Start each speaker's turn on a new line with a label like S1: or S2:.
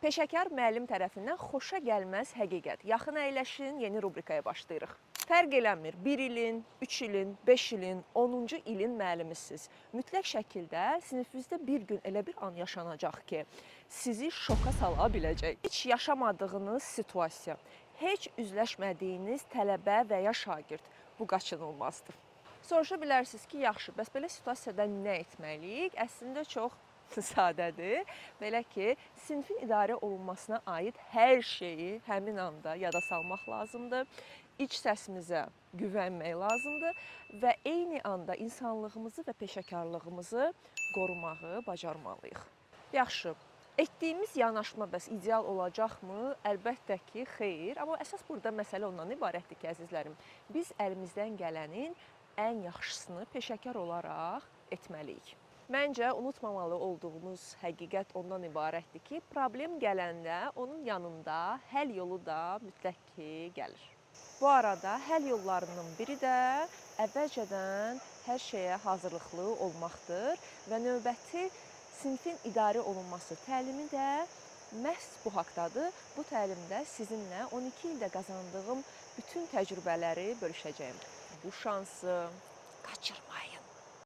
S1: Peşəkar müəllim tərəfindən xoşa gəlməz həqiqət. Yaxın əyləşin, yeni rubrikaya başlayırıq. Fərq eləmir, 1 ilin, 3 ilin, 5 ilin, 10-cu ilin müəllimisiniz. Mütləq şəkildə sinifinizdə bir gün elə bir an yaşanacaq ki, sizi şoka sala biləcək. Heç yaşamadığınız situasiya, heç üzləşmədiyiniz tələbə və ya şagird bu qaçınılmazdır. Soruşa bilərsiniz ki, yaxşı, bəs belə situasiyada nə etməliyik? Əslində çox sadədir. Belə ki, sinifin idarə olunmasına aid hər şeyi həmin anda yada salmaq lazımdır. İç səsimizə güvənmək lazımdır və eyni anda insanlığımızı və peşəkarlığımızı qorumağı bacarmalıyıq. Yaxşı, etdiyimiz yanaşma bəs ideal olacaqmı? Əlbəttə ki, xeyr. Amma əsas burada məsələ ondan ibarətdir ki, əzizlərim, biz əlimizdən gələnin ən yaxşısını peşəkar olaraq etməliyik. Məncə, unutmamalı olduğumuz həqiqət ondan ibarətdir ki, problem gələndə onun yanında həll yolu da mütləq ki, gəlir. Bu arada həll yollarının biri də əvvəlcədən hər şeyə hazırlıqlı olmaqdır və növbəti sinifin idarə olunması təlimi də məhz bu haqdadır. Bu təlimdə sizinlə 12 ildə qazandığım bütün təcrübələri bölüşəcəyim. Bu şansı qaçırmayın.